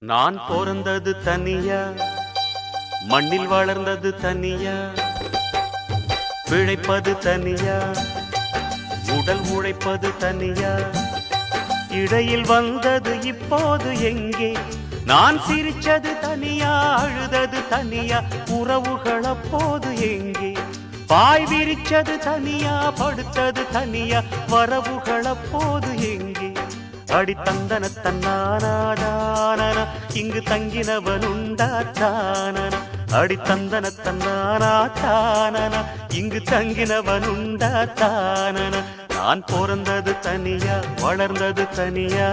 நான் பிறந்தது தனியா, மண்ணில் வளர்ந்தது தனியா, பிழைப்பது தனியா, உடல் உழைப்பது தனியா, இடையில் வந்தது இப்போது எங்கே? நான் சிரிச்சது தனியா, அழுதது தனியா, உறவுகள் அப்போது எங்கே? பாய் விரிச்சது தனியா, படுத்தது தனியா, வரவுகள் அப்போது எங்கே? அடி தந்தன தன்னானாதான இங்கு தங்கினவன் உண்டாத்தான, அடி தந்தன தன்னானாதான இங்கு தங்கினவன் உண்டாத்தான. நான் பிறந்தது தனியா, வளர்ந்தது தனியா.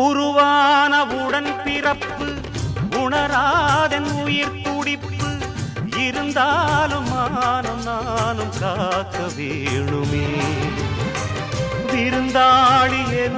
உருவானவுடன் பிறப்பு உணராதன் உயிர் துடிப்பு இருந்தாலும் நானும் காக்க வேணுமே. விருந்தாளி எனும்